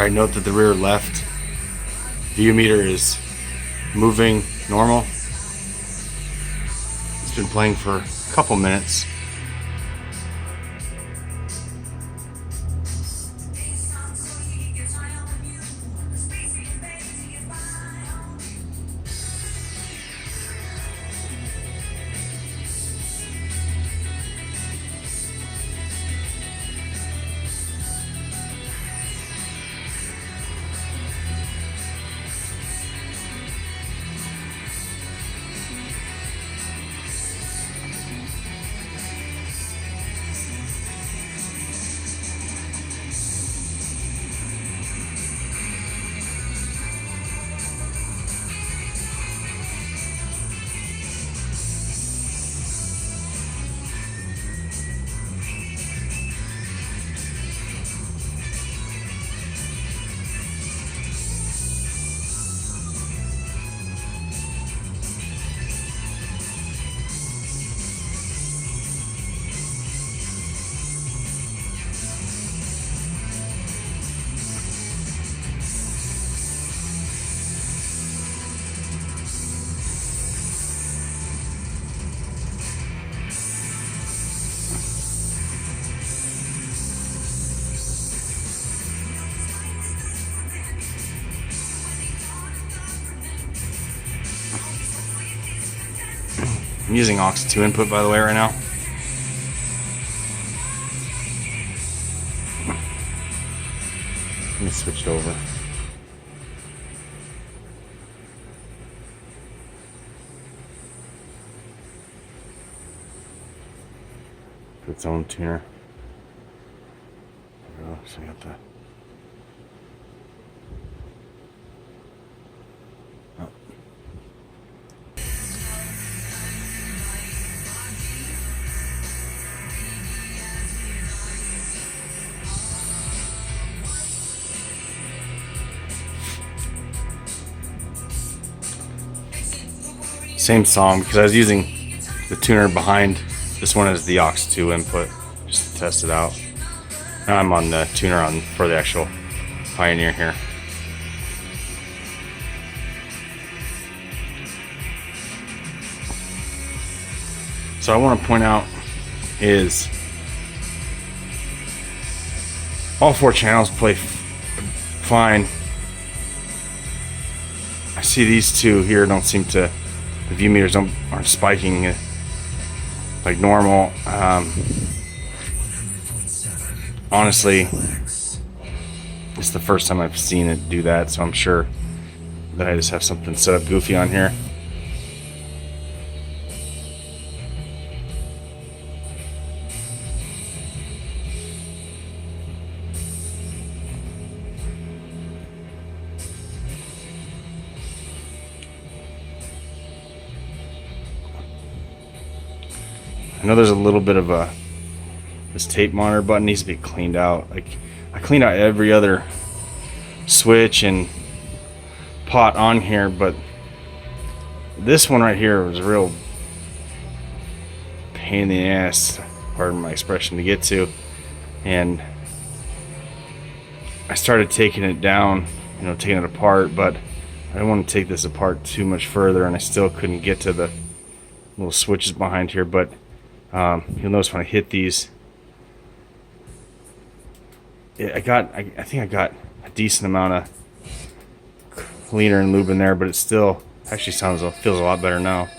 Alright, note that the rear left view meter is moving normal. It's been playing for a couple minutes. I'm using aux 2 input, by the way, right now. Let me switch it over. Its own tuner. There we go. So I got that. Same song, because I was using the tuner behind this one as the aux 2 input just to test it out. Now I'm on the tuner for the actual Pioneer here. So I want to point out is all 4 channels play fine. I see these 2 here don't seem to, the view meters aren't spiking like normal. Honestly, it's the first time I've seen it do that, so I'm sure that I just have something set up goofy on here. I know there's a little bit of this tape monitor button needs to be cleaned out. Like, I cleaned out every other switch and pot on here, but this one right here was a real pain in the ass, pardon my expression, to get to. And I started taking it down, taking it apart, but I didn't want to take this apart too much further, and I still couldn't get to the little switches behind here. But you'll notice when I hit these, I think I got a decent amount of cleaner and lube in there, but it still actually feels a lot better now.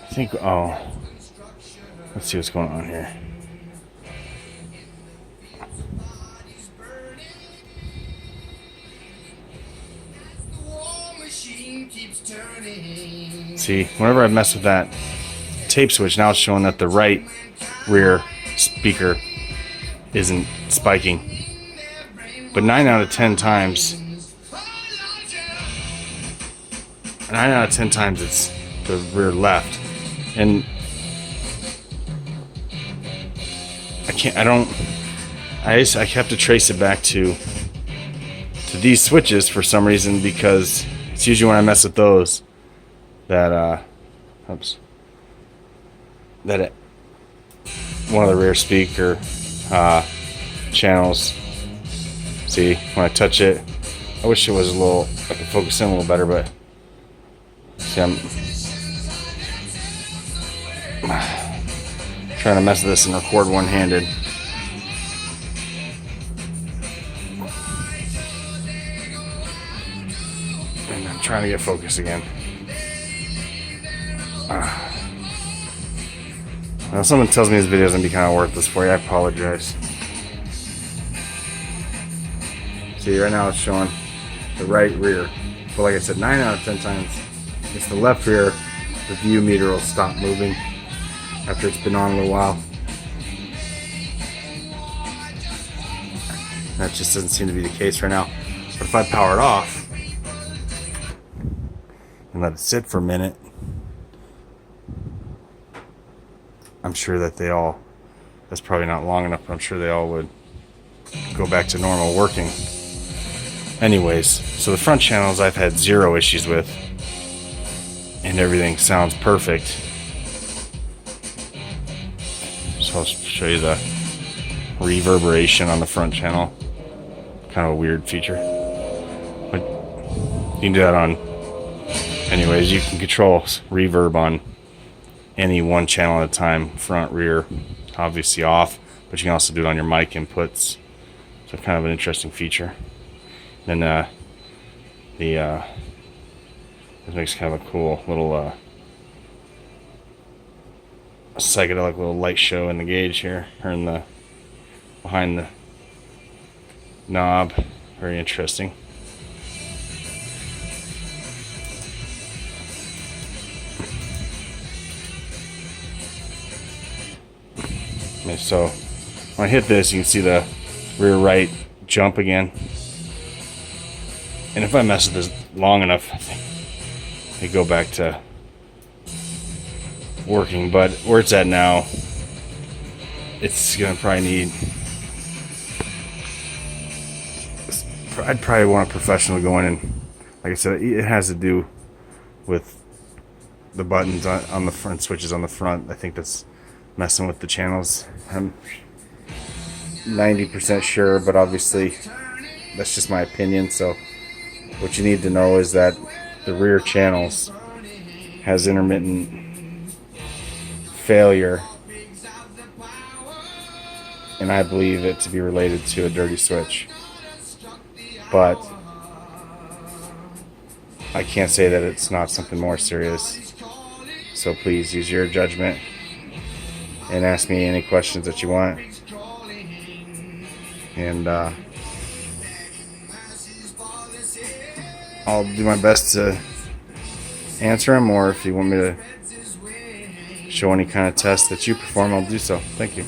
I think, let's see what's going on here. See, whenever I mess with that tape switch, now it's showing that the right rear speaker isn't spiking. But 9 out of 10 times it's the rear left. And I have to trace it back to these switches for some reason, because It's usually when I mess with those that one of the rear speaker channels. See, when I touch it, I wish it was a little, I could focus in a little better, but see, I'm trying to mess with this and record one-handed. And I'm trying to get focus again. Now, if someone tells me this video is going to be kind of worthless for you, I apologize. See, right now it's showing the right rear. But like I said, 9 out of 10 times, it's the left rear. The view meter will stop moving after it's been on a little while. That just doesn't seem to be the case right now. But if I power it off and let it sit for a minute, I'm sure that they all, that's probably not long enough, but I'm sure they all would go back to normal working. Anyways, so the front channels I've had 0 issues with, and everything sounds perfect. So I'll show you the reverberation on the front channel. Kind of a weird feature. But you can do that on, anyways, you can control reverb on any one channel at a time, front, rear, obviously off, but you can also do it on your mic inputs. So kind of an interesting feature. Then this makes kind of a cool little psychedelic little light show in the gauge here, or in the behind the knob. Very interesting. Okay, so when I hit this, you can see the rear right jump again. And if I mess with this long enough, I think they go back to working. But where it's at now, it's gonna probably need, I'd probably want a professional to go in, and like I said, it has to do with the buttons on the front, switches on the front. I think that's messing with the channels. I'm 90% sure, but obviously that's just my opinion. So what you need to know is that the rear channels has intermittent failure, and I believe it to be related to a dirty switch. But I can't say that it's not something more serious. So please use your judgment and ask me any questions that you want. And I'll do my best to answer them, or if you want me to show any kind of test that you perform, I'll do so. Thank you.